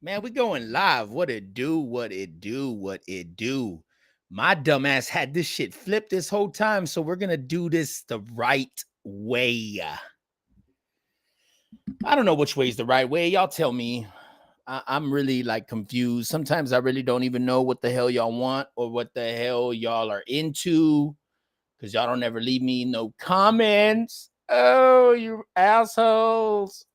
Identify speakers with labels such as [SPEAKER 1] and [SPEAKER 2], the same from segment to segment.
[SPEAKER 1] Man, we going live. What it do? What it do? What it do? My dumbass had this shit flipped this whole time, so we're gonna do this the right way. I don't know which way is the right way. Y'all tell me. I'm really like confused. Sometimes I really don't even know what the hell y'all want or what the hell y'all are into because y'all don't ever leave me no comments. Oh, you assholes.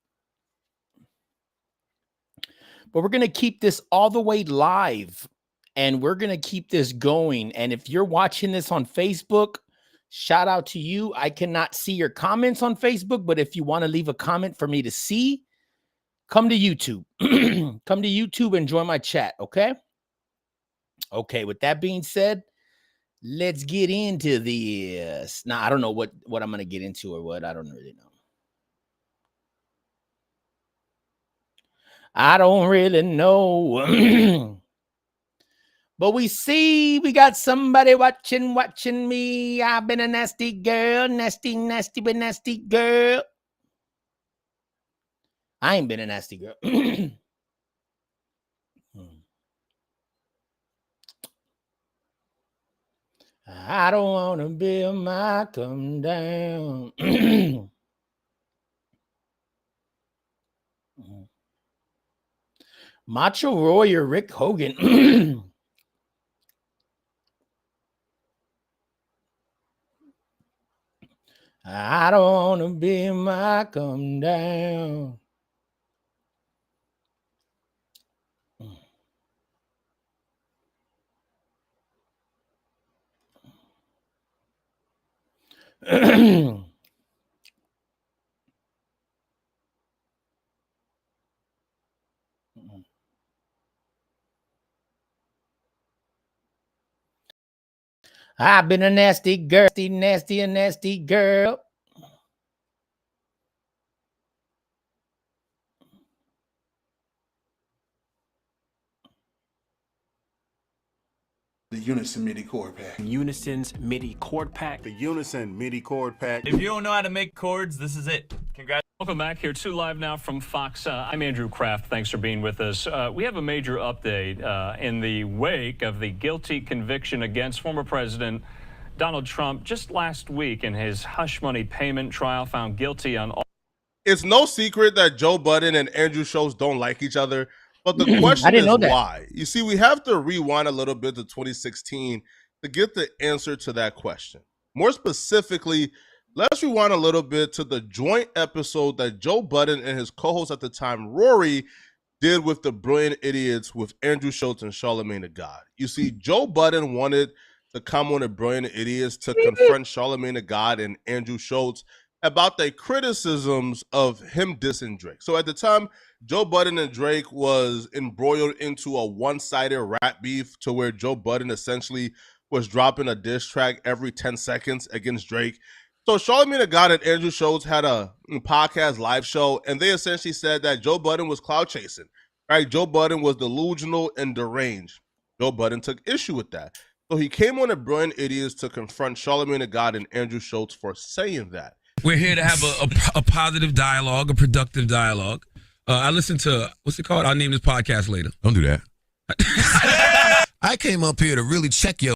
[SPEAKER 1] But we're going to keep this all the way live and we're going to keep this going. And if you're watching this on Facebook, shout out to you. I cannot see your comments on Facebook, but if you want to leave a comment for me to see, come to YouTube. Come to YouTube and join my chat, okay? Okay, with that being said, let's get into this. Now, I don't know what I'm going to get into or what. I don't really know. I don't really know. But we see we got somebody watching me. I've been a nasty girl, nasty but nasty girl. I ain't been a nasty girl. I don't want to be a Malcolm down. Macho Warrior Rick Hogan. I don't want to be Malcolm down. I've been a nasty girl, nasty girl.
[SPEAKER 2] The Unison MIDI chord pack.
[SPEAKER 3] Unison's MIDI chord pack.
[SPEAKER 4] The Unison MIDI chord pack.
[SPEAKER 5] If you don't know how to make chords, this is it. Congrats.
[SPEAKER 6] Welcome back here to Live Now from Fox. I'm Andrew Kraft. Thanks for being with us. We have a major update in the wake of the guilty conviction against former President Donald Trump just last week in his hush money payment trial, found guilty on all.
[SPEAKER 4] It's no secret that Joe Budden and Andrew Schultz don't like each other, but the question is why. You see, we have to rewind a little bit to 2016 to get the answer to that question. More specifically, let's rewind a little bit to the joint episode that Joe Budden and his co-host at the time, Rory, did with the Brilliant Idiots with Andrew Schultz and Charlamagne Tha God. You see, Joe Budden wanted to come on the Brilliant Idiots to confront Charlamagne Tha God and Andrew Schultz about their criticisms of him dissing Drake. So at the time, Joe Budden and Drake was embroiled into a one-sided rap beef to where Joe Budden essentially was dropping a diss track every 10 seconds against Drake. So Charlamagne Tha God and Andrew Schultz had a podcast live show, and they essentially said that Joe Budden was cloud chasing, right? Joe Budden was delusional and deranged. Joe Budden took issue with that. So he came on the Brilliant Idiots to confront Charlamagne Tha God and Andrew Schultz for saying that.
[SPEAKER 7] We're here to have a positive dialogue, a productive dialogue. I listened to, what's it called? I'll name this podcast later.
[SPEAKER 8] Don't do that. I came up here to really check you.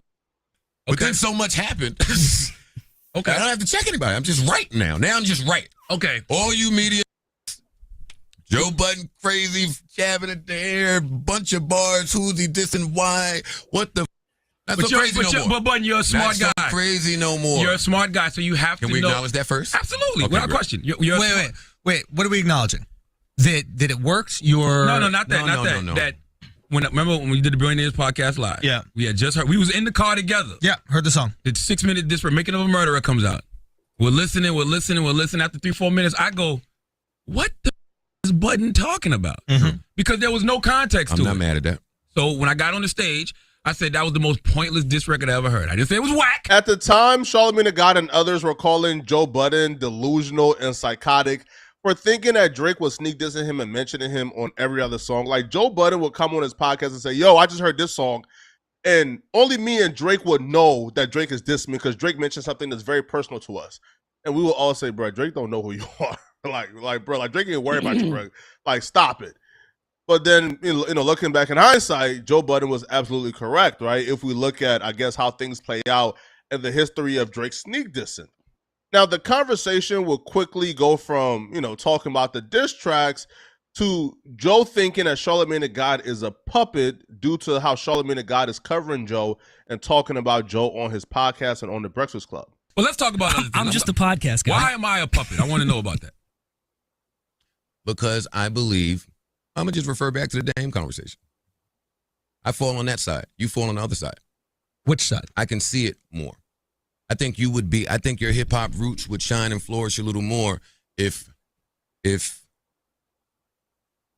[SPEAKER 8] But then so much happened. Okay. I don't have to check anybody. I'm just right now. Now I'm just right.
[SPEAKER 7] Okay.
[SPEAKER 8] All you media, Joe Budden crazy, jabbing at the air, bunch of bars, who's he dissing, why, what the Not so crazy no more.
[SPEAKER 7] But you're a smart guy.
[SPEAKER 8] Not so crazy no more.
[SPEAKER 7] You're a smart guy, so you have to know.
[SPEAKER 8] Can we acknowledge that first?
[SPEAKER 7] Absolutely.
[SPEAKER 8] Okay,
[SPEAKER 7] Without question.
[SPEAKER 9] Wait. What are we acknowledging? That it works?
[SPEAKER 7] No, not that.
[SPEAKER 8] No.
[SPEAKER 7] That remember when we did the Billionaires podcast live?
[SPEAKER 9] Yeah.
[SPEAKER 7] We had just heard. We was in the car together.
[SPEAKER 9] Yeah, heard the song.
[SPEAKER 7] The 6-minute disc for Making of a Murderer comes out. We're listening. After 3-4 minutes, I go, what the is Budden talking about?
[SPEAKER 9] Mm-hmm.
[SPEAKER 7] Because there was no context to it.
[SPEAKER 8] I'm not mad at that.
[SPEAKER 7] So when I got on the stage, I said that was the most pointless diss record I ever heard. I didn't say it was whack.
[SPEAKER 4] At the time, Charlamagne Tha God and others were calling Joe Budden delusional and psychotic for thinking that Drake was sneak dissing him and mentioning him on every other song. Like, Joe Budden would come on his podcast and say, yo, I just heard this song, and only me and Drake would know that Drake is dissing me because Drake mentioned something that's very personal to us. And we will all say, bro, Drake don't know who you are. like, bro, like, Drake ain't worried about you, bro. Like, stop it. But then, looking back in hindsight, Joe Budden was absolutely correct, right? If we look at, I guess, how things play out in the history of Drake sneak dissing. Now, the conversation will quickly go from, talking about the diss tracks to Joe thinking that Charlamagne the God is a puppet due to how Charlamagne the God is covering Joe and talking about Joe on his podcast and on the Breakfast Club.
[SPEAKER 7] Well, let's talk about other things.
[SPEAKER 2] I'm just a podcast guy.
[SPEAKER 7] Why am I a puppet? I want to know about that.
[SPEAKER 8] Because I believe, I'm going to just refer back to the Dame conversation. I fall on that side. You fall on the other side.
[SPEAKER 9] Which side?
[SPEAKER 8] I can see it more. I think your hip hop roots would shine and flourish a little more if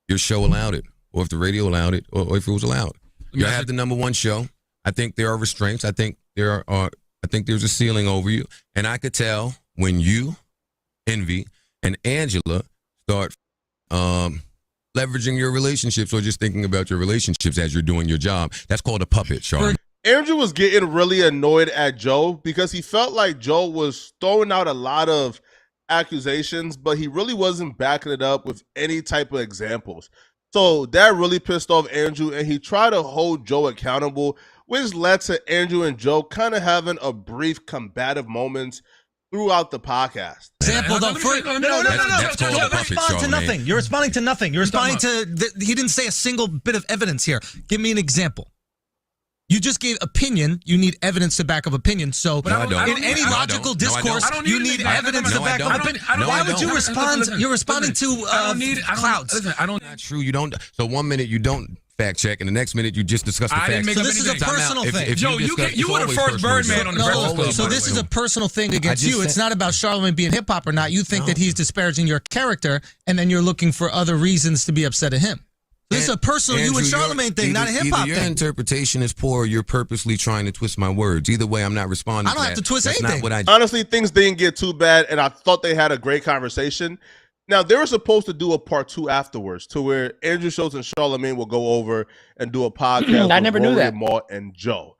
[SPEAKER 8] your show allowed it, or if the radio allowed it, or if it was allowed. You have the #1 show. I think there are restraints. I think there's a ceiling over you. And I could tell when you, Envy, and Angela start leveraging your relationships or just thinking about your relationships as you're doing your job. That's called a puppet, Sean.
[SPEAKER 4] Andrew was getting really annoyed at Joe because he felt like Joe was throwing out a lot of accusations, but he really wasn't backing it up with any type of examples. So that really pissed off Andrew, and he tried to hold Joe accountable, which led to Andrew and Joe kind of having a brief combative moments throughout the podcast.
[SPEAKER 9] Example, though. No. Don't respond to nothing. You're responding to nothing. You're responding to. He didn't say a single bit of evidence here. Give me an example. You just gave opinion. You need evidence to back up opinion. So in any logical discourse, you need evidence to back up opinion. Why would you respond? You're responding to clouds.
[SPEAKER 7] Listen,
[SPEAKER 8] Not true. You don't. So 1 minute you don't fact check, and the next minute you just discuss the facts.
[SPEAKER 9] So this is a personal thing.
[SPEAKER 7] Joe, you were the first Birdman on the Breakfast Club.
[SPEAKER 9] So this is a personal thing against you. It's not about Charlamagne being hip hop or not. You think that he's disparaging your character, and then you're looking for other reasons to be upset at him. This is a personal you and Charlamagne thing, not a hip hop thing.
[SPEAKER 8] Your interpretation is poor. Or you're purposely trying to twist my words. Either way, I'm not responding.
[SPEAKER 9] I don't have to twist anything.
[SPEAKER 8] Not what I
[SPEAKER 4] Honestly, things didn't get too bad, and I thought they had a great conversation. Now, they were supposed to do a part 2 afterwards, to where Andrew Schultz and Charlamagne will go over and do a podcast.
[SPEAKER 1] I never knew that.
[SPEAKER 4] Maul and Joe.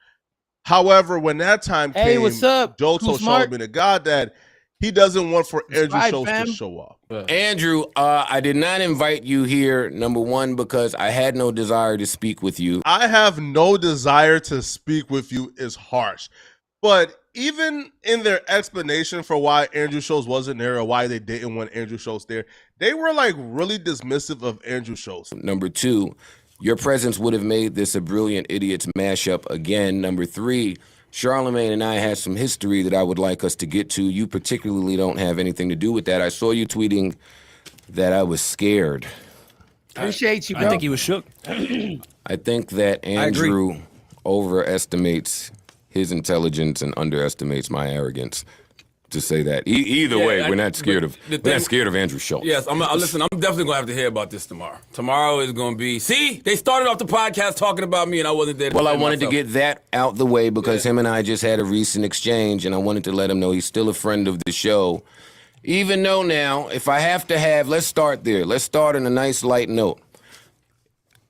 [SPEAKER 4] However, when that time came,
[SPEAKER 1] what's up?
[SPEAKER 4] Joe told Charlamagne the God that he doesn't want for Andrew Schultz to show up.
[SPEAKER 10] Andrew, I did not invite you here, #1, because I had no desire to speak with you.
[SPEAKER 4] I have no desire to speak with you is harsh. But even in their explanation for why Andrew Schultz wasn't there or why they didn't want Andrew Schultz there, they were like really dismissive of Andrew Schultz.
[SPEAKER 10] #2, your presence would have made this a Brilliant Idiots mashup again. #3, Charlamagne and I had some history that I would like us to get to. You particularly don't have anything to do with that. I saw you tweeting that I was scared.
[SPEAKER 1] Appreciate you, bro.
[SPEAKER 2] I think he was shook.
[SPEAKER 10] I think that Andrew overestimates his intelligence and underestimates my arrogance. To say that either way, we're not scared of Andrew Schultz.
[SPEAKER 11] Yes, listen. I'm definitely gonna have to hear about this tomorrow. Tomorrow is gonna be. See, they started off the podcast talking about me, and I wasn't there.
[SPEAKER 10] Well, I wanted to get that out the way because him and I just had a recent exchange, and I wanted to let him know he's still a friend of the show. Even though now, if I have to let's start there. Let's start on a nice light note.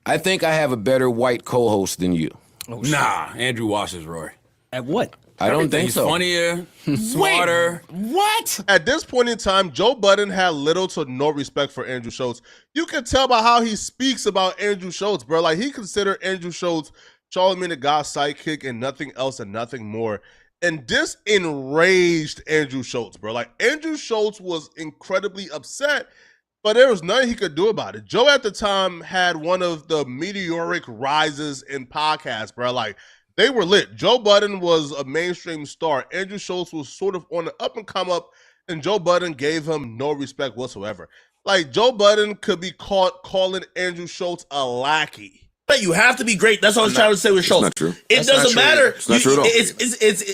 [SPEAKER 10] I think I have a better white co-host than you.
[SPEAKER 11] Nah, Andrew washes Roy.
[SPEAKER 2] At what?
[SPEAKER 10] I don't think so.
[SPEAKER 11] Funnier, smarter.
[SPEAKER 1] Wait, what?
[SPEAKER 4] At this point in time, Joe Budden had little to no respect for Andrew Schultz. You can tell by how he speaks about Andrew Schultz, bro. Like, he considered Andrew Schultz Charlamagne the God's sidekick and nothing else and nothing more. And this enraged Andrew Schultz, bro. Like, Andrew Schultz was incredibly upset, but there was nothing he could do about it. Joe at the time had one of the meteoric rises in podcasts, bro. Like, they were lit. Joe Budden was a mainstream star. Andrew Schultz was sort of on the up and come up, and Joe Budden gave him no respect whatsoever. Like, Joe Budden could be caught calling Andrew Schultz a lackey.
[SPEAKER 12] You have to be great. That's what I was trying to say with Schultz.
[SPEAKER 10] Not true.
[SPEAKER 12] It doesn't matter.
[SPEAKER 10] It's not true at all.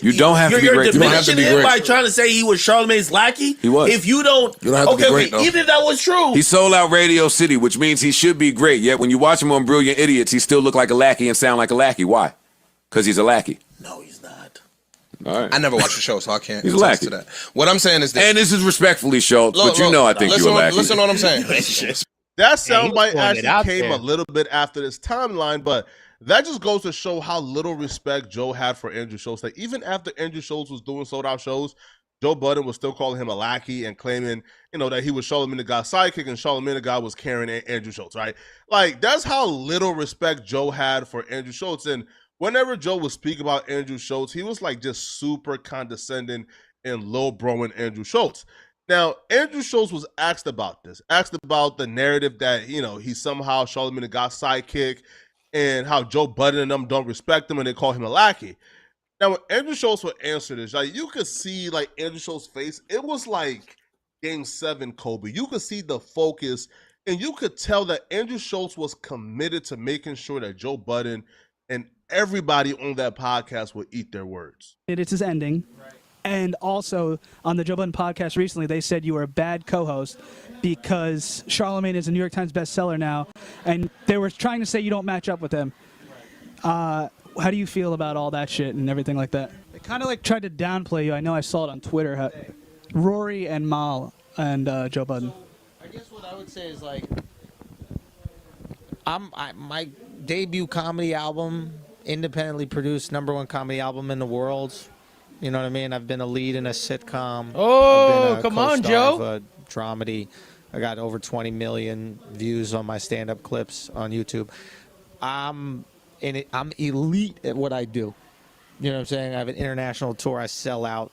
[SPEAKER 12] You
[SPEAKER 10] don't have to be great.
[SPEAKER 12] You're diminishing him by trying to say he was Charlamagne's lackey.
[SPEAKER 10] He was.
[SPEAKER 12] If you don't
[SPEAKER 10] have to be great, though.
[SPEAKER 12] Even if that was true.
[SPEAKER 10] He sold out Radio City, which means he should be great. Yet when you watch him on Brilliant Idiots, he still look like a lackey and sound like a lackey. Why? Because he's a lackey.
[SPEAKER 12] No, he's not.
[SPEAKER 10] All right.
[SPEAKER 13] I never watched the show, so I can't
[SPEAKER 10] he's
[SPEAKER 13] attest
[SPEAKER 10] lackey.
[SPEAKER 13] to that. What I'm saying is this.
[SPEAKER 10] And this is respectfully, Schultz, but you know I think you're a lackey.
[SPEAKER 13] Listen to what I'm saying.
[SPEAKER 4] That soundbite actually came a little bit after this timeline, but that just goes to show how little respect Joe had for Andrew Schultz. Like, even after Andrew Schultz was doing sold-out shows, Joe Budden was still calling him a lackey and claiming, that he was Charlamagne the God's sidekick and Charlamagne the God was carrying Andrew Schultz, right? Like, that's how little respect Joe had for Andrew Schultz. And whenever Joe would speak about Andrew Schultz, he was like just super condescending and low-broing Andrew Schultz. Now, Andrew Schultz was asked about the narrative that, he's somehow Charlamagne the God's sidekick and how Joe Budden and them don't respect him and they call him a lackey. Now, when Andrew Schultz would answer this, like, you could see like Andrew Schultz's face. It was like Game 7 Kobe. You could see the focus, and you could tell that Andrew Schultz was committed to making sure that Joe Budden and everybody on that podcast would eat their words.
[SPEAKER 2] It's his ending. Right. And also, on the Joe Budden podcast recently, they said you were a bad co-host because Charlamagne is a New York Times bestseller now, and they were trying to say you don't match up with him. How do you feel about all that shit and everything like that? They kind of like tried to downplay you. I know I saw it on Twitter. Rory and Mal and Joe Budden.
[SPEAKER 14] I guess what I would say is like, my debut comedy album, independently produced, #1 comedy album in the world. You know what I mean? I've been a lead in a sitcom.
[SPEAKER 1] Oh, come on, Joe.
[SPEAKER 14] Of a dramedy. I got over 20 million views on my stand-up clips on YouTube. I'm elite at what I do. You know what I'm saying? I have an international tour. I sell out.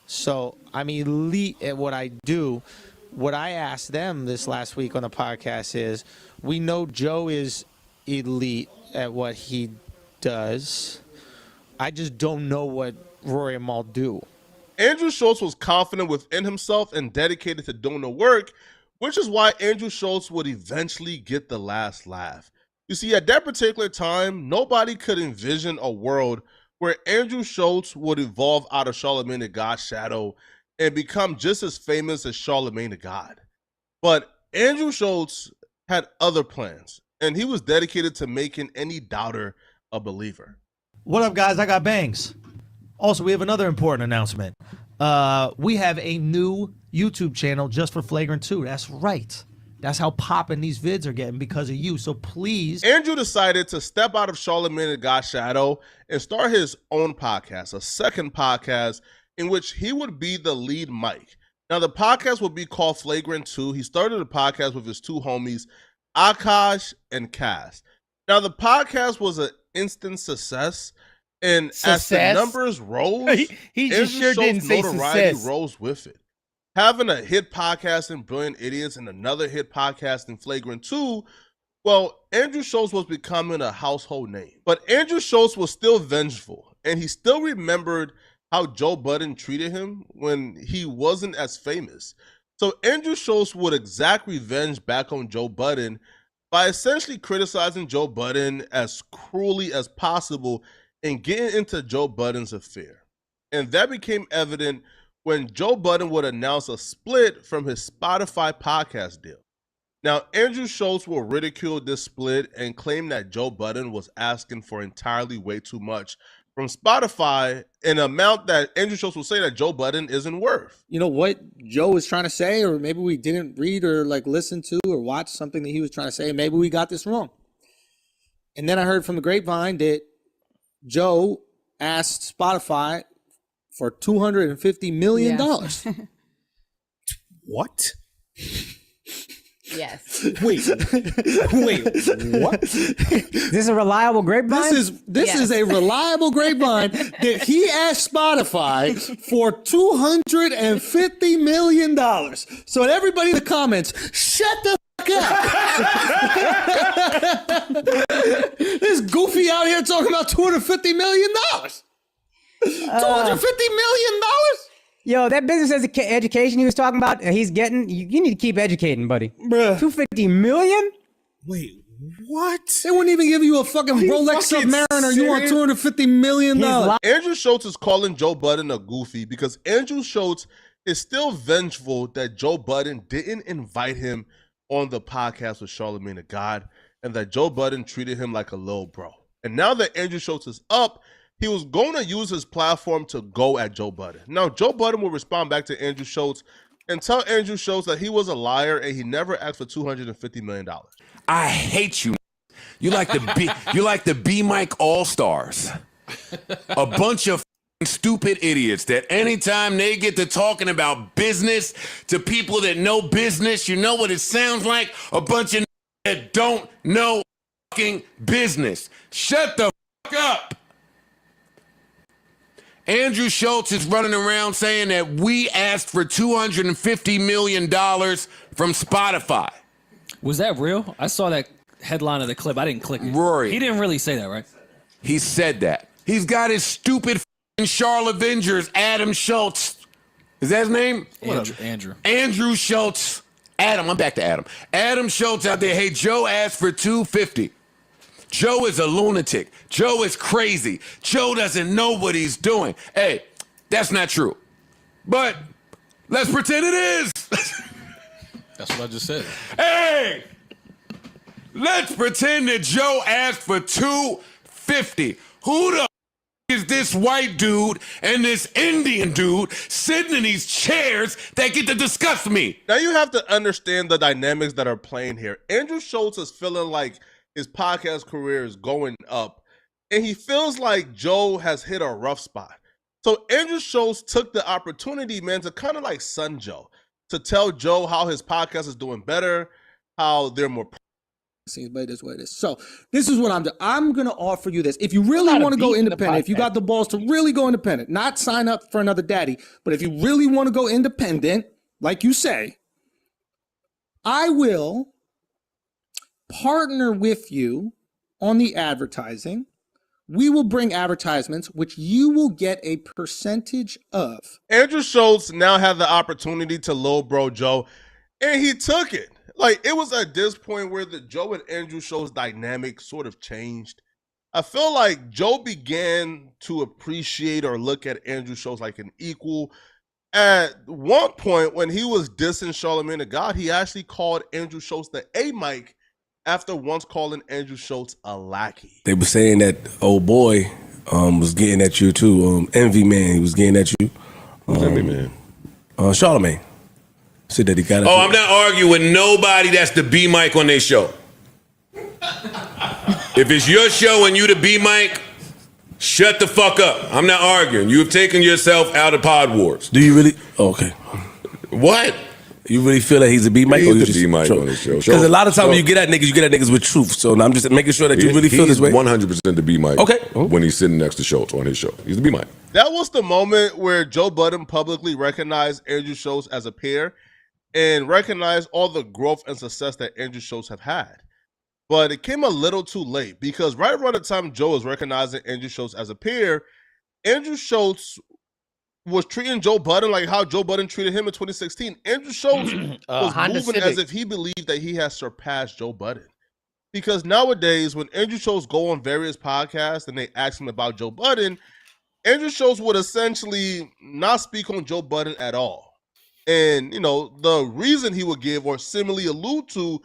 [SPEAKER 14] So I'm elite at what I do. What I asked them this last week on the podcast is, we know Joe is elite at what he does. I just don't know what Rory and Mal do.
[SPEAKER 4] Andrew Schultz was confident within himself and dedicated to doing the work, which is why Andrew Schultz would eventually get the last laugh. You see, at that particular time, nobody could envision a world where Andrew Schultz would evolve out of Charlamagne the God's shadow and become just as famous as Charlamagne the God. But Andrew Schultz had other plans, and he was dedicated to making any doubter a believer.
[SPEAKER 9] What up, guys? I got bangs. Also, we have another important announcement. We have a new YouTube channel just for Flagrant 2. That's right. That's how popping these vids are getting because of you. So please.
[SPEAKER 4] Andrew decided to step out of Charlamagne the God's shadow and start his own podcast, a second podcast in which he would be the lead mic. Now, the podcast would be called Flagrant 2. He started the podcast with his two homies, Akash and Cass. Now, the podcast was an instant success. And as the numbers rose,
[SPEAKER 1] he just sure didn't say
[SPEAKER 4] notoriety
[SPEAKER 1] success.
[SPEAKER 4] rose with it. Having a hit podcast in Brilliant Idiots and another hit podcast in Flagrant 2, well, Andrew Schultz was becoming a household name. But Andrew Schultz was still vengeful, and he still remembered how Joe Budden treated him when he wasn't as famous. So Andrew Schultz would exact revenge back on Joe Budden by essentially criticizing Joe Budden as cruelly as possible and getting into Joe Budden's affair. And that became evident when Joe Budden would announce a split from his Spotify podcast deal. Now, Andrew Schultz will ridicule this split and claim that Joe Budden was asking for entirely way too much from Spotify, an amount that Andrew Schultz will say that Joe Budden isn't worth.
[SPEAKER 14] You know what Joe was trying to say, or maybe we didn't read or like listen to or watch something that he was trying to say, and maybe we got this wrong. And then I heard from the grapevine that Joe asked Spotify for $250 million.
[SPEAKER 15] Yes.
[SPEAKER 12] What?
[SPEAKER 15] Yes.
[SPEAKER 12] Wait, what?
[SPEAKER 16] This is a reliable grapevine?
[SPEAKER 14] This is a reliable grapevine that he asked Spotify for $250 million. So everybody in the comments, shut the fuck up. This goofy out here talking about $250 million. $250 million?
[SPEAKER 16] Yo, that business education he was talking about, he's getting, you need to keep educating, buddy.
[SPEAKER 14] Bruh.
[SPEAKER 16] $250 million?
[SPEAKER 12] Wait, what?
[SPEAKER 14] They wouldn't even give you a fucking Rolex Submariner. You want $250 million?
[SPEAKER 4] Andrew Schultz is calling Joe Budden a goofy because Andrew Schultz is still vengeful that Joe Budden didn't invite him on the podcast with Charlamagne the God and that Joe Budden treated him like a little bro. And now that Andrew Schultz is up, he was going to use his platform to go at Joe Budden. Now, Joe Budden will respond back to Andrew Schultz and tell Andrew Schultz that he was a liar and he never asked for $250 million.
[SPEAKER 17] I hate you. You like the B Mike All-Stars. A bunch of
[SPEAKER 10] stupid idiots that anytime they get to talking about business to people that know business, you know what it sounds like? A bunch of that don't know fucking business. Shut the fuck up. Andrew Schultz is running around saying that we asked for $250 million from Spotify.
[SPEAKER 15] Was that real? I saw that headline of the clip. I didn't click it.
[SPEAKER 10] Rory.
[SPEAKER 15] He didn't really say that, right?
[SPEAKER 10] He said that. He's got his stupid Charlotte Avengers, Adam Schultz. Is that his name?
[SPEAKER 15] Andrew.
[SPEAKER 10] Andrew Schultz. Adam, I'm back to Adam. Adam Schultz out there. Hey, Joe asked for $250. Joe is a lunatic. Joe is crazy. Joe doesn't know what he's doing. Hey, that's not true. But let's pretend it is.
[SPEAKER 18] That's what I just said.
[SPEAKER 10] Hey, let's pretend that Joe asked for $250. Who the is this white dude and this Indian dude sitting in these chairs that get to discuss me?
[SPEAKER 4] Now you have to understand the dynamics that are playing here. Andrew Schultz is feeling like his podcast career is going up, and he feels like Joe has hit a rough spot. So Andrew Schultz took the opportunity, man, to kind of like sun Joe, to tell Joe how his podcast is doing better, how they're more.
[SPEAKER 12] But it is what it is. So this is what I'm doing. I'm going to offer you this. If you really want to go independent, if you got the balls to really go independent, not sign up for another daddy, but if you really want to go independent, like you say, I will partner with you on the advertising. We will bring advertisements, which you will get a percentage of.
[SPEAKER 4] Andrew Schultz now had the opportunity to low bro Joe, and he took it. Like, it was at this point where the Joe and Andrew Schultz dynamic sort of changed. I feel like Joe began to appreciate or look at Andrew Schultz like an equal. At one point, when he was dissing Charlamagne the God, he actually called Andrew Schultz the A-Mike after once calling Andrew Schultz a lackey.
[SPEAKER 19] They were saying that old boy was getting at you too. Envy Man, he was getting at you.
[SPEAKER 10] Envy Man?
[SPEAKER 19] Charlamagne. Said that he got.
[SPEAKER 10] Oh, I'm not arguing with nobody that's the B mic on their show. If it's your show and you the B mic, shut the fuck up. I'm not arguing. You have taken yourself out of Pod Wars.
[SPEAKER 19] Do you really? Oh, okay.
[SPEAKER 10] What?
[SPEAKER 19] You really feel that he's a B mic?
[SPEAKER 10] He's the B mic on his show.
[SPEAKER 19] Because a lot of times when you get at niggas with truth. So I'm just making sure that you really feel this way.
[SPEAKER 10] 100% the B mic.
[SPEAKER 19] Okay.
[SPEAKER 10] When he's sitting next to Schultz on his show, he's the B mic.
[SPEAKER 4] That was the moment where Joe Budden publicly recognized Andrew Schultz as a peer and recognize all the growth and success that Andrew Schultz have had. But it came a little too late because right around the time Joe was recognizing Andrew Schultz as a peer, Andrew Schultz was treating Joe Budden like how Joe Budden treated him in 2016. Andrew Schultz was moving
[SPEAKER 1] Civic.
[SPEAKER 4] as if he believed that he has surpassed Joe Budden. Because nowadays, when Andrew Schultz go on various podcasts and they ask him about Joe Budden, Andrew Schultz would essentially not speak on Joe Budden at all. And, you know, the reason he would give or similarly allude to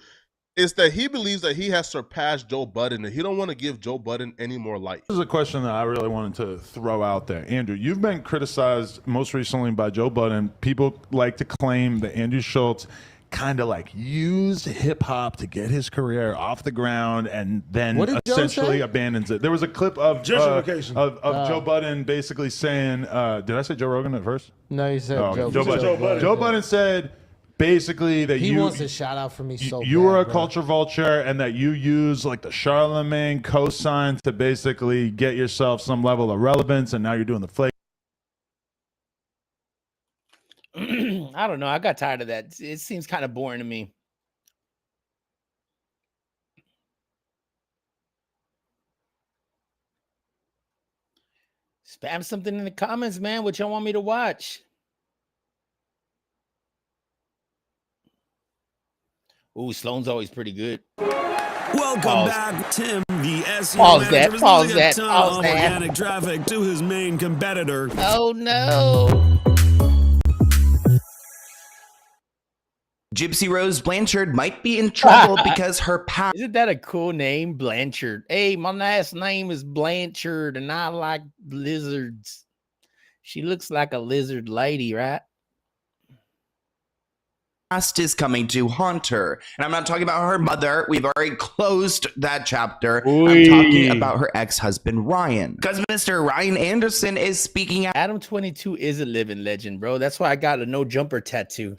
[SPEAKER 4] is that he believes that he has surpassed Joe Budden and he don't want to give Joe Budden any more light.
[SPEAKER 20] This is a question that I really wanted to throw out there. Andrew, you've been criticized most recently by Joe Budden. People like to claim that Andrew Schultz kind of like used hip hop to get his career off the ground and then essentially abandons it. There was a clip of Joe Budden basically saying, did I say Joe Rogan at first?
[SPEAKER 14] No, you said
[SPEAKER 20] Joe Budden. Joe Budden said basically that
[SPEAKER 14] he wants a shout out for me
[SPEAKER 20] you were a culture vulture and that you use like the Charlamagne cosign to basically get yourself some level of relevance, and now you're doing the flake.
[SPEAKER 1] I don't know. I got tired of that. It seems kind of boring to me. Spam something in the comments, man. What y'all want me to watch? Ooh, Sloan's always pretty good.
[SPEAKER 21] Welcome back, Tim, the SEO
[SPEAKER 1] Pause
[SPEAKER 21] manager,
[SPEAKER 1] that,
[SPEAKER 21] is
[SPEAKER 1] pause
[SPEAKER 21] losing a
[SPEAKER 1] that,
[SPEAKER 21] ton
[SPEAKER 1] pause
[SPEAKER 21] of
[SPEAKER 1] that.
[SPEAKER 21] organic traffic to his main competitor.
[SPEAKER 1] Oh no.
[SPEAKER 22] Gypsy Rose Blanchard might be in trouble because her past.
[SPEAKER 1] Isn't that a cool name, Blanchard? Hey, my last name is Blanchard, and I like lizards. She looks like a lizard lady, right?
[SPEAKER 22] past is coming to haunt her. And I'm not talking about her mother. We've already closed that chapter. I'm talking about her ex-husband, Ryan. Because Mr. Ryan Anderson is speaking out.
[SPEAKER 1] Adam 22 is a living legend, bro. That's why I got a no jumper tattoo.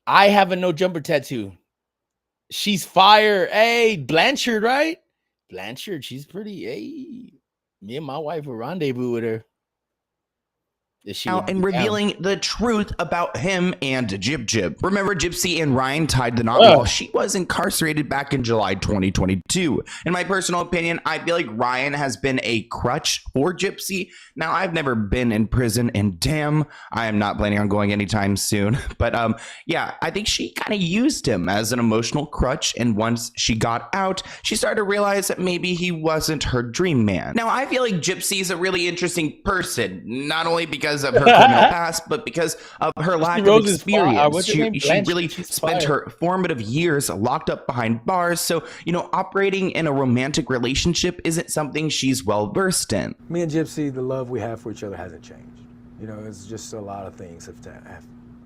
[SPEAKER 1] I have a no jumper tattoo. She's fire. Hey, Blanchard, right? Blanchard, she's pretty. Hey, me and my wife will rendezvous with her.
[SPEAKER 22] Out and revealing the truth about him and Jib Jib. Remember, Gypsy and Ryan tied the knot while she was incarcerated back in July 2022. In my personal opinion, I feel like Ryan has been a crutch for Gypsy. Now, I've never been in prison, and damn, I am not planning on going anytime soon. But yeah, I think she kind of used him as an emotional crutch, and once she got out, she started to realize that maybe he wasn't her dream man. Now, I feel like Gypsy is a really interesting person, not only because of her criminal past, but because of her lack of experience. She really spent her formative years locked up behind bars. So, you know, operating in a romantic relationship isn't something she's well versed in.
[SPEAKER 3] Me and Gypsy, the love we have for each other hasn't changed. You know, it's just a lot of things have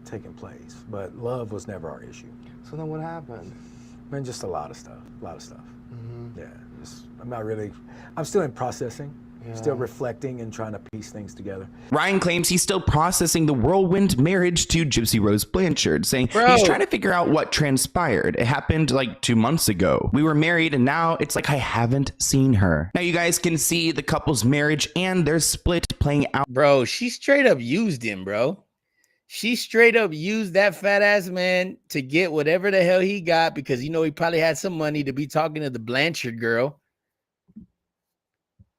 [SPEAKER 3] taken place, but love was never our issue.
[SPEAKER 5] So then what happened?
[SPEAKER 3] Man, just a lot of stuff, Yeah, I'm still in processing. Still reflecting and trying to piece things together.
[SPEAKER 22] Ryan claims he's still processing the whirlwind marriage to Gypsy Rose Blanchard, saying he's trying to figure out what transpired. It happened like 2 months ago. We were married and now it's like I haven't seen her. Now you guys can see the couple's marriage and their split playing out.
[SPEAKER 1] Bro, she straight up used him, bro. She straight up used that fat ass man to get whatever the hell he got because, you know, he probably had some money to be talking to the Blanchard girl.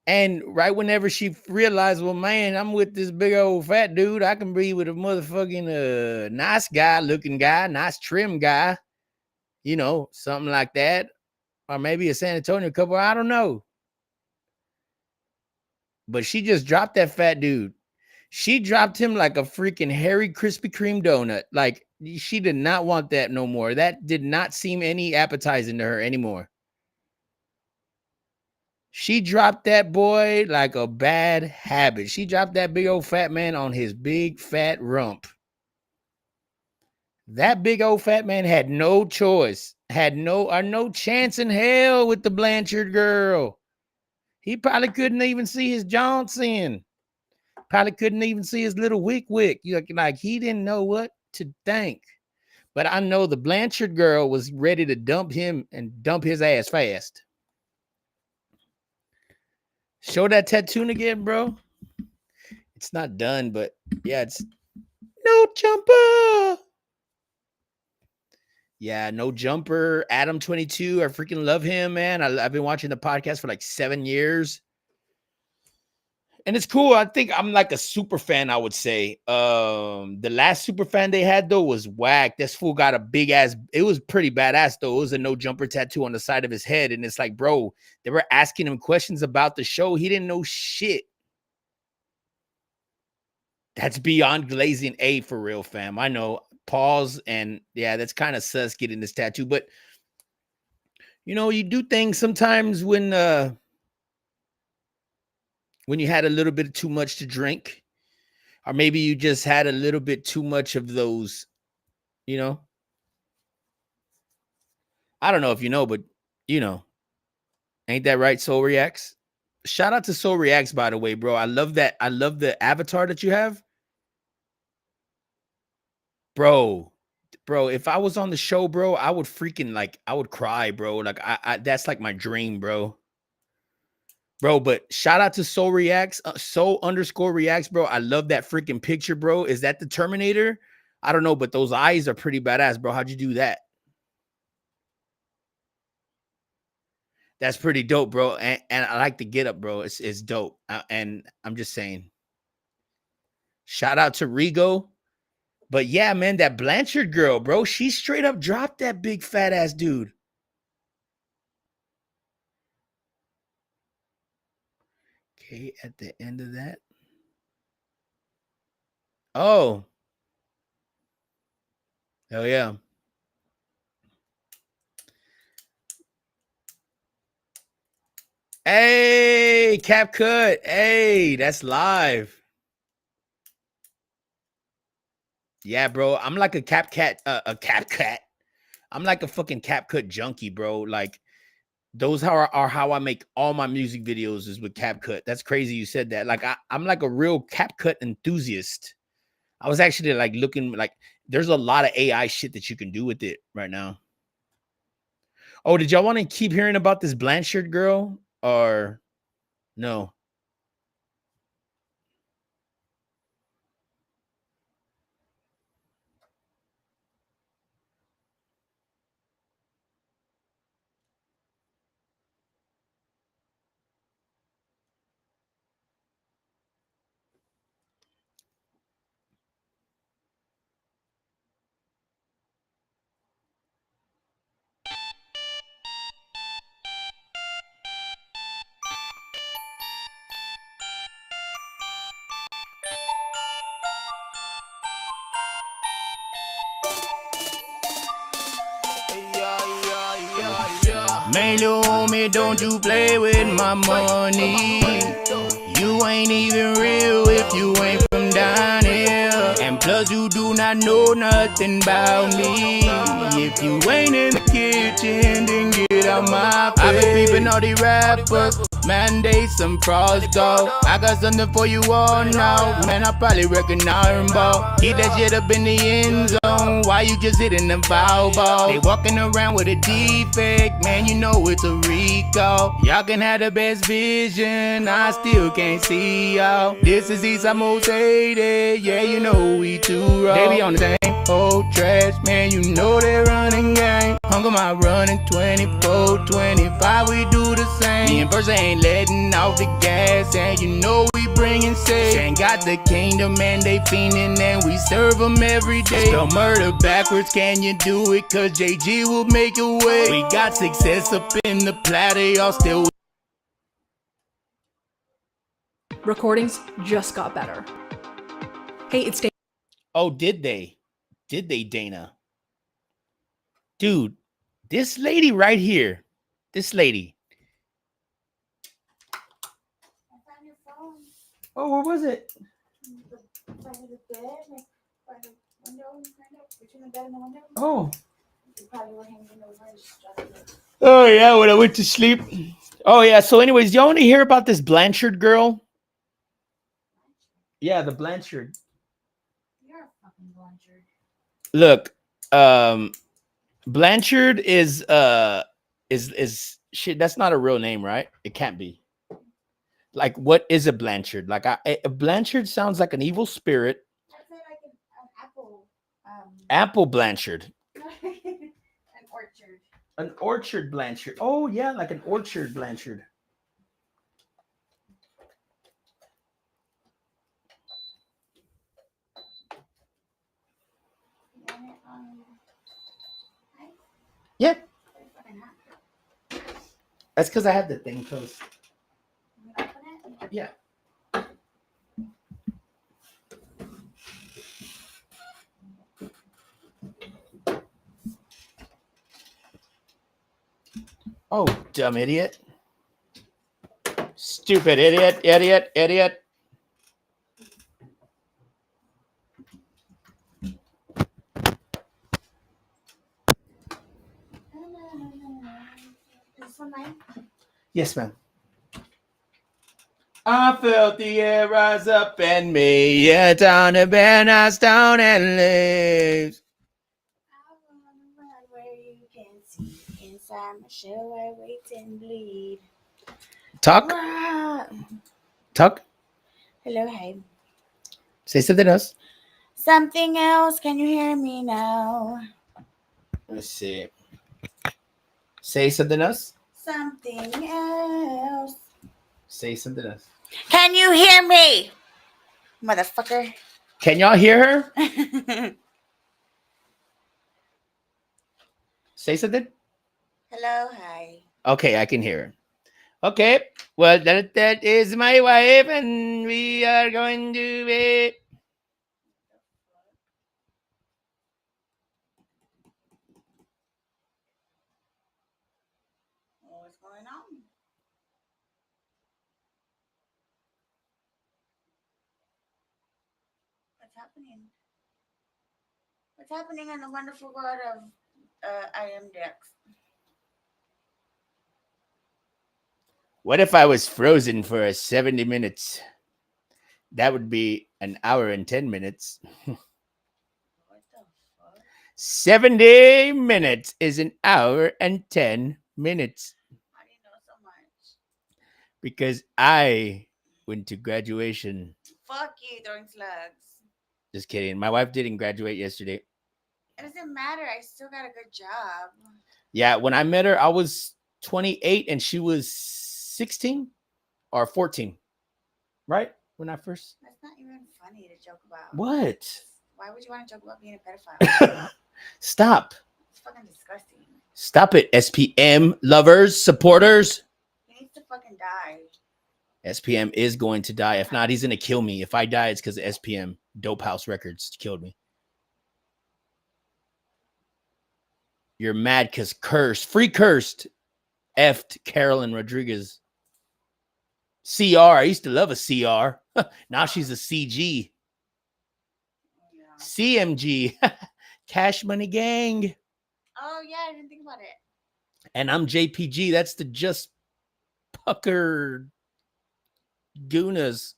[SPEAKER 1] And right whenever she realized, well, man, I'm with this big old fat dude, I can be with a motherfucking nice guy, looking guy, nice trim guy, you know, something like that. Or maybe a San Antonio couple, I don't know. But she just dropped that fat dude. She dropped him like a freaking hairy Krispy Kreme donut. Like, she did not want that no more. That did not seem any appetizing to her anymore. She dropped that boy like a bad habit. She dropped that big old fat man on his big fat rump. That big old fat man had no choice, had no chance in hell with the Blanchard girl. He probably couldn't even see his Johnson. Probably couldn't even see his little wick. Like he didn't know what to think. But I know the Blanchard girl was ready to dump him and dump his ass fast. Show that tattoo again, bro. It's not done, but yeah, it's no jumper. Yeah, no jumper. Adam 22. I freaking love him, man. I've been watching the podcast for like 7 years. And it's cool. I think I'm like a super fan, I would say. The last super fan they had, though, was whack. This fool got a big ass. It was pretty badass, though. It was a no jumper tattoo on the side of his head. And it's like, bro, they were asking him questions about the show. He didn't know shit. That's beyond glazing A for real, fam. I know. Pause. And yeah, that's kind of sus getting this tattoo. But, you know, you do things sometimes when you had a little bit too much to drink, or maybe you just had a little bit too much of those, you know. I don't know if you know, but you know. Ain't that right, Soul Reacts? Shout out to Soul Reacts, by the way, bro. I love that. I love the avatar that you have. Bro, if I was on the show, bro, I would freaking I would cry, bro. Like I that's like my dream, bro. Bro, but shout out to Soul Reacts, Soul_Reacts, bro. I love that freaking picture, bro. Is that the Terminator? I don't know, but those eyes are pretty badass, bro. How'd you do that? That's pretty dope, bro. And I like the get up, bro. It's dope. And I'm just saying. Shout out to Rigo. But yeah, man, that Blanchard girl, bro, she straight up dropped that big fat ass dude. Okay, at the end of that. Oh. Hell yeah. Hey, Cap Cut. Hey, that's live. Yeah, bro. I'm like a CapCut. I'm like a fucking CapCut junkie, bro. Like those are how I make all my music videos is with CapCut. That's crazy you said that. Like I'm like a real CapCut enthusiast. I was actually like looking like there's a lot of AI shit that you can do with it right now. Oh, did y'all want to keep hearing about this Blanchard girl or no? Man, little homie, don't you play with my money. You ain't even real if you ain't from down here. And plus you do not know nothing about me. If you ain't in the kitchen, then get out my face. I've been peeping all these rappers, mandate some frost dog. I got something for you all now. Man, I probably reckon Iron Ball. Keep that shit up in the end zone. Why you just hitting the foul ball? They walking around with a defect, man, you know it's a recall. Y'all can have the best vision, I still can't see y'all. This is Eastside most hated, yeah, you know we too raw. They be on the same old trash, man, you know they running game. Hunger my running 24, 25, we do the same. Me and Versa ain't letting off the gas, and you know we bringing safe. Ain't got the kingdom and they fiending and we serve them every day. Spell murder backwards, can you do it? Cause JG will make a way. We got success up in the platter, y'all still.
[SPEAKER 5] Recordings just got better. Hey, it's Dana.
[SPEAKER 1] Oh, did they? Did they, Dana? Dude, this lady right here. This lady. Oh, where was it? Oh. Oh, yeah, when I went to sleep. Oh, yeah. So anyways, y'all want to hear about this Blanchard girl? Yeah, the Blanchard.
[SPEAKER 6] You're a fucking Blanchard.
[SPEAKER 1] Look, Blanchard is shit. That's not a real name, right? It can't be. Like, what is a Blanchard? Like, a Blanchard sounds like an evil spirit.
[SPEAKER 6] That's like an apple.
[SPEAKER 1] Apple Blanchard.
[SPEAKER 6] An orchard.
[SPEAKER 1] An orchard Blanchard. Oh, yeah, like an orchard Blanchard. Yeah. That's because I had the thing closed. Yeah. Oh, dumb idiot. Stupid idiot, idiot.
[SPEAKER 6] Is this one mine?
[SPEAKER 1] Yes, ma'am. I felt the air rise up in me. Yeah, down the bend, I down and leaves.
[SPEAKER 6] Where you can see inside my shell, I wait and bleed.
[SPEAKER 1] Talk. Talk.
[SPEAKER 6] Hello, hey.
[SPEAKER 1] Say something else.
[SPEAKER 6] Something else. Can you hear me now?
[SPEAKER 1] Let's see. Say something else.
[SPEAKER 6] Something else.
[SPEAKER 1] Say something else.
[SPEAKER 6] Can you hear me, motherfucker?
[SPEAKER 1] Can y'all hear her? Say something.
[SPEAKER 6] Hello, hi.
[SPEAKER 1] Okay, I can hear her. Okay, well, that is my wife, and we are going to be.
[SPEAKER 6] What's going on? What's happening? What's happening in the wonderful world of I Am Dex?
[SPEAKER 1] What if I was frozen for 70 minutes? That would be an hour and 10 minutes. 70 minutes is an hour and 10 minutes.
[SPEAKER 6] How do you know so much?
[SPEAKER 1] Because I went to graduation.
[SPEAKER 6] Fuck you, throwing slugs.
[SPEAKER 1] Just kidding. My wife didn't graduate yesterday.
[SPEAKER 6] It doesn't matter. I still got a good job.
[SPEAKER 1] Yeah, when I met her, I was 28 and she was 16 or 14. Right? When I first.
[SPEAKER 6] That's not even funny to joke about.
[SPEAKER 1] What?
[SPEAKER 6] Why would you want to joke about being a pedophile?
[SPEAKER 1] Stop.
[SPEAKER 6] It's fucking disgusting.
[SPEAKER 1] Stop it, SPM lovers, supporters.
[SPEAKER 6] He needs to fucking die.
[SPEAKER 1] SPM is going to die. If not, he's going to kill me. If I die, it's because of SPM. Dope House Records killed me. You're mad because free cursed, effed Carolyn Rodriguez. CR. I used to love a CR. Now she's a CG. CMG. Cash Money Gang.
[SPEAKER 6] Oh, yeah, I didn't think about it.
[SPEAKER 1] And I'm JPG. That's the Just Pucker Goonas.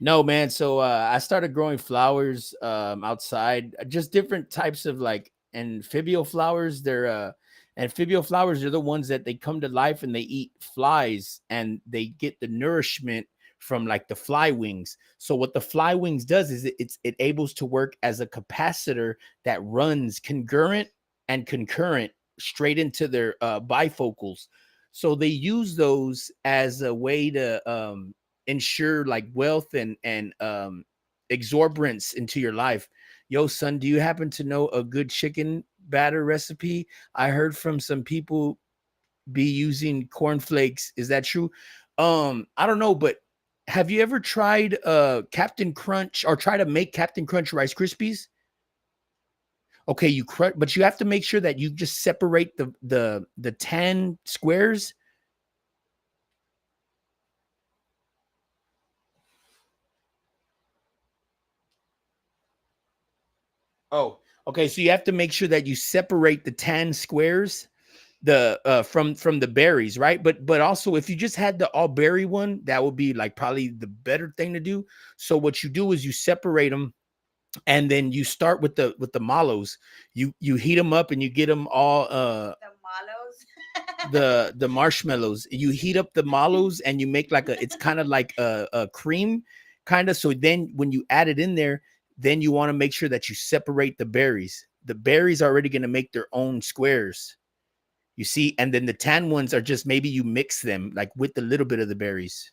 [SPEAKER 1] No, man. So I started growing flowers outside. Just different types of like amphibial flowers. They're amphibial flowers are the ones that they come to life and they eat flies and they get the nourishment from like the fly wings. So what the fly wings does is it able to work as a capacitor that runs congruent and concurrent straight into their bifocals. So they use those as a way to ensure like wealth and exuberance into your life. Yo, son, do you happen to know a good chicken batter recipe? I heard from some people be using cornflakes. Is that true? I don't know, but have you ever tried Captain Crunch or try to make Captain Crunch Rice Krispies? Okay, you crunch, but you have to make sure that you just separate the 10 squares. Oh, okay. So you have to make sure that you separate the 10 squares from the berries, right? But also if you just had the all berry one, that would be like probably the better thing to do. So what you do is you separate them and then you start with the mallows. You heat them up and you get them all the marshmallows. You heat up the mallows and you make like it's kind of like a cream kind of. So then when you add it in there, then you want to make sure that you separate the berries. The berries are already going to make their own squares. You see, and then the tan ones are just maybe you mix them like with a little bit of the berries.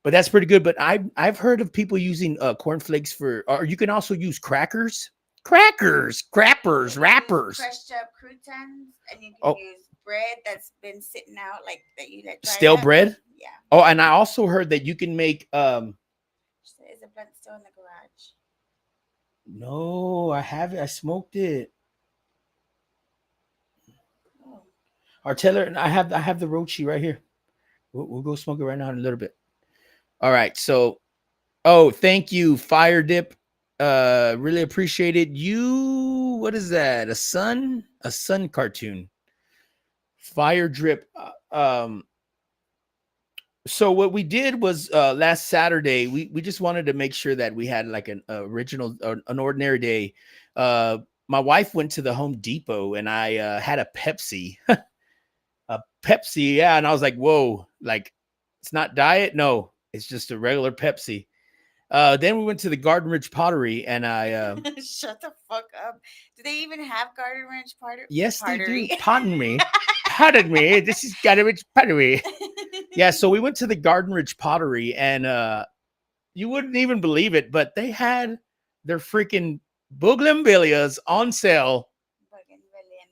[SPEAKER 1] But that's pretty good. But I've heard of people using cornflakes or you can also use crackers, wrappers.
[SPEAKER 6] Crushed up croutons, and you can use bread that's been sitting out like that you let dry
[SPEAKER 1] stale
[SPEAKER 6] out.
[SPEAKER 1] bread.
[SPEAKER 6] Yeah.
[SPEAKER 1] Oh, and I also heard that you can make
[SPEAKER 6] Is the blunt still in the garage?
[SPEAKER 1] No, I have it. I smoked it. Or Taylor, and I have the Rochi right here. We'll go smoke it right now in a little bit. All right. So, thank you, Fire Dip. Really appreciate it. What is that? A sun cartoon. Fire Drip. So what we did was last Saturday, we just wanted to make sure that we had like an original, an ordinary day. My wife went to the Home Depot and I had a Pepsi. A Pepsi, yeah. And I was like, whoa, like it's not diet. No, it's just a regular Pepsi. Then we went to the Garden Ridge Pottery and I
[SPEAKER 6] shut the fuck up. Do they even have Garden Ridge Pottery?
[SPEAKER 1] Yes, they do. Pardon me. Pardon me. This is Garden Ridge Pottery. Yeah, so we went to the Garden Ridge Pottery and you wouldn't even believe it, but they had their freaking bougainvilleas on sale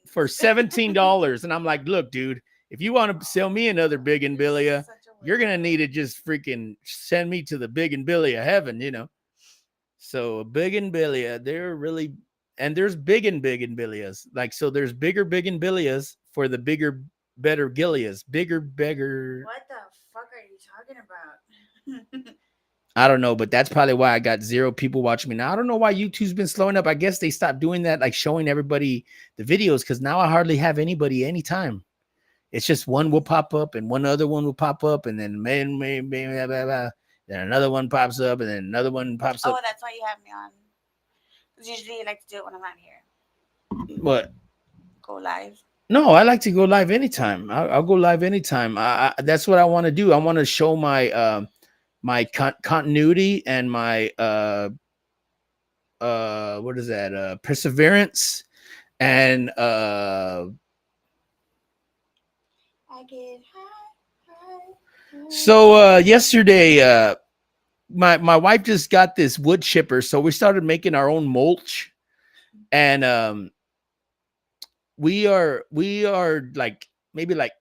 [SPEAKER 1] for $17. And I'm like, look, dude, if you want to sell me another bougainvillea, you're going to need to just freaking send me to the bougainvillea heaven, you know? So a bougainvillea, they're really, and there's bougainvilleas. Like, so there's bigger bougainvilleas for the bigger, better gillias. Bigger.
[SPEAKER 6] What the fuck are you talking about?
[SPEAKER 1] I don't know, but that's probably why I got 0 people watching me now. I don't know why YouTube's been slowing up. I guess they stopped doing that, like showing everybody the videos, because now I hardly have anybody anytime. It's just one will pop up and one other one will pop up, and then then another one pops up, and then another one pops up.
[SPEAKER 6] Oh, that's why you have me on. Because usually you like to do it when I'm not here.
[SPEAKER 1] What?
[SPEAKER 6] Go live.
[SPEAKER 1] No, I like to go live anytime. I'll go live anytime. That's what I want to do. I want to show my my continuity and my what is that? Perseverance and
[SPEAKER 6] I get high.
[SPEAKER 1] So yesterday my wife just got this wood chipper, so we started making our own mulch, and we are like maybe like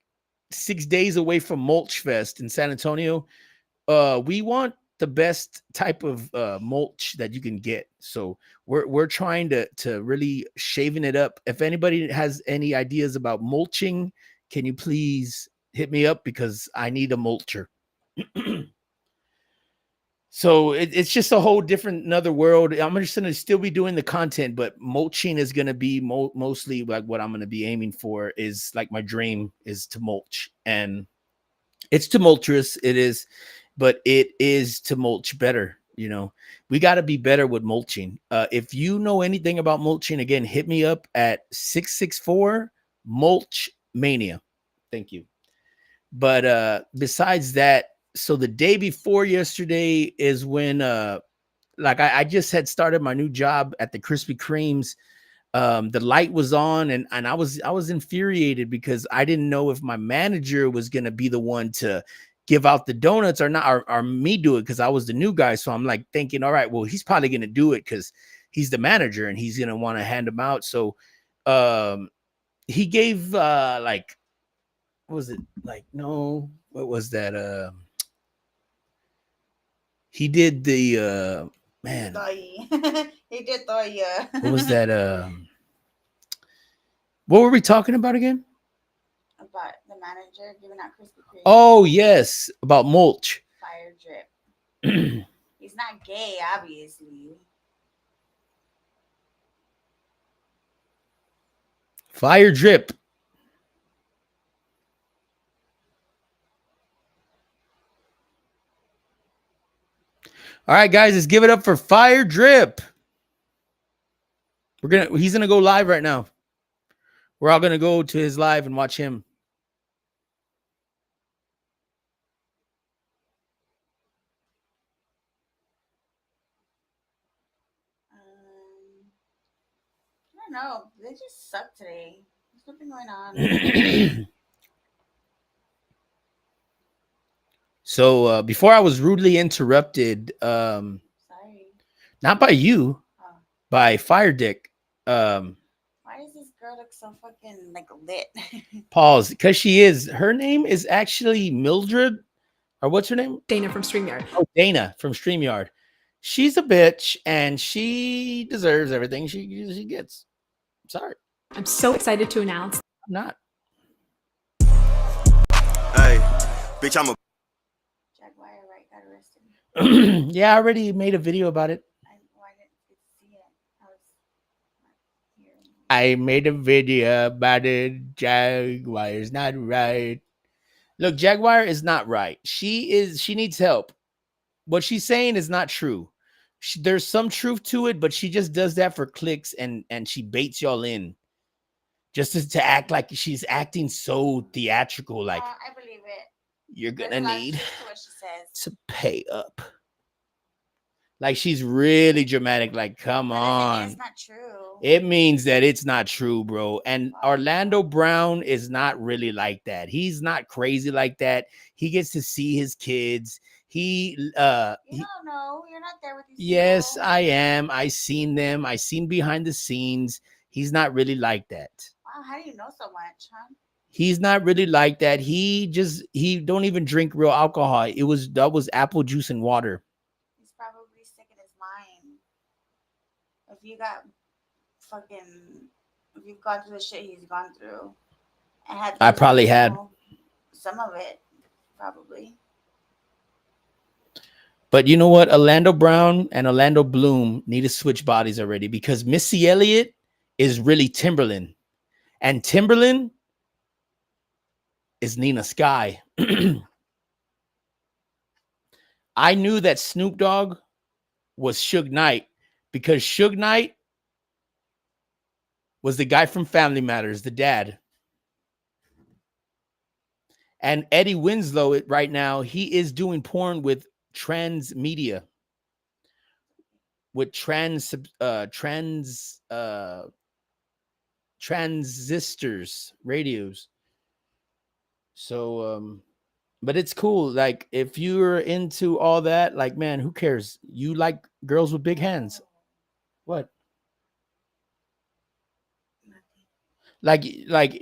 [SPEAKER 1] 6 days away from Mulch Fest in San Antonio. We want the best type of mulch that you can get, so we're trying to really shaving it up. If anybody has any ideas about mulching, can you please hit me up, because I need a mulcher. So it's just a whole different another world. I'm just going to still be doing the content, but mulching is going to be mostly like what I'm going to be aiming for. Is like my dream is to mulch, and it's tumultuous. It is, but it is to mulch better. You know, we got to be better with mulching. If you know anything about mulching, again, hit me up at 664 Mulch Mania. Thank you. But besides that, so the day before yesterday is when like I just had started my new job at the Krispy Kremes. The light was on, and I was infuriated because I didn't know if my manager was gonna be the one to give out the donuts or not, or me do it, because I was the new guy. So I'm like thinking, all right, well, he's probably gonna do it because he's the manager and he's gonna want to hand them out. So he gave like, what was it, like, no, what was that? He did the man.
[SPEAKER 6] He did throw you.
[SPEAKER 1] What was that? What were we talking about again?
[SPEAKER 6] About the manager giving out Krispy Kreme.
[SPEAKER 1] Oh yes, about mulch.
[SPEAKER 6] Fire drip. He's not gay, obviously.
[SPEAKER 1] Fire drip. All right, guys, let's give it up for Fire Drip. He's gonna go live right now. We're all gonna go to his live and watch him.
[SPEAKER 6] I don't know. They just suck today. There's something going on.
[SPEAKER 1] So before I was rudely interrupted,
[SPEAKER 6] Sorry.
[SPEAKER 1] not by you, by Fire Dick.
[SPEAKER 6] Why does this girl look so fucking like lit?
[SPEAKER 1] Pause, because she is. Her name is actually Mildred, or what's her name?
[SPEAKER 5] Dana from StreamYard.
[SPEAKER 1] Oh, Dana from StreamYard. She's a bitch, and she deserves everything she gets. Sorry.
[SPEAKER 5] I'm so excited to announce.
[SPEAKER 1] I'm not.
[SPEAKER 7] Hey, bitch, I'm a.
[SPEAKER 6] Jaguar, right? Got arrested.
[SPEAKER 1] Yeah, I already made a video about it.
[SPEAKER 6] Why didn't you see it? I was not here.
[SPEAKER 1] I made a video about it. Jaguar is not right. Look, Jaguar is not right. She needs help. What she's saying is not true. There's some truth to it, but she just does that for clicks, and she baits y'all in just to act like she's acting so theatrical. Like,
[SPEAKER 6] I believe it.
[SPEAKER 1] You're gonna need
[SPEAKER 6] what she says.
[SPEAKER 1] to pay up. Like, she's really dramatic. Like, come on.
[SPEAKER 6] It's not true.
[SPEAKER 1] It means that it's not true, bro. And Orlando Brown is not really like that. He's not crazy like that. He gets to see his kids.
[SPEAKER 6] You don't know. You're not there with these
[SPEAKER 1] Yes,
[SPEAKER 6] people.
[SPEAKER 1] I am. I seen them. I seen behind the scenes. He's not really like that.
[SPEAKER 6] Wow, how do you know so much, huh?
[SPEAKER 1] He's not really like that. He don't even drink real alcohol. That was apple juice and water.
[SPEAKER 6] He's probably sick in his mind. If you've gone through the shit he's gone through, and had
[SPEAKER 1] I probably had
[SPEAKER 6] some of it, probably.
[SPEAKER 1] But you know what? Orlando Brown and Orlando Bloom need to switch bodies already because Missy Elliott is really Timberland. And Timberland is Nina Sky. I knew that Snoop Dogg was Suge Knight because Suge Knight was the guy from Family Matters, the dad. And Eddie Winslow right now, he is doing porn with transmedia, with transistors, radios. So, but it's cool. Like, if you're into all that, like, man, who cares? You like girls with big hands. What? Like,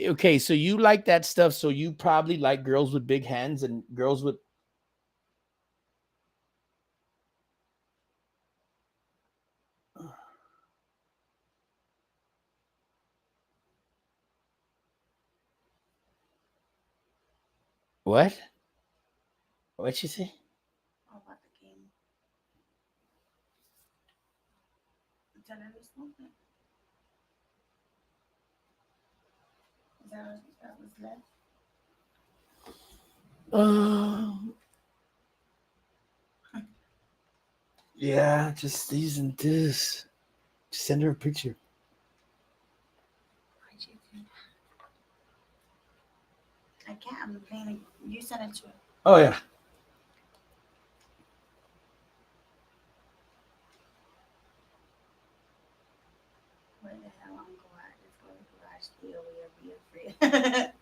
[SPEAKER 1] okay, so you like that stuff. So you probably like girls with big hands and girls with. What? What'd she say?
[SPEAKER 6] Oh, about the game. Tell her to smoke it. Is that what's left?
[SPEAKER 1] Yeah, just using this. Just send her a picture.
[SPEAKER 6] I can't. I'm playing. You sent it to her.
[SPEAKER 1] Oh yeah.
[SPEAKER 6] Where the hell I'm going? Just go to the garage deal. We'll be afraid.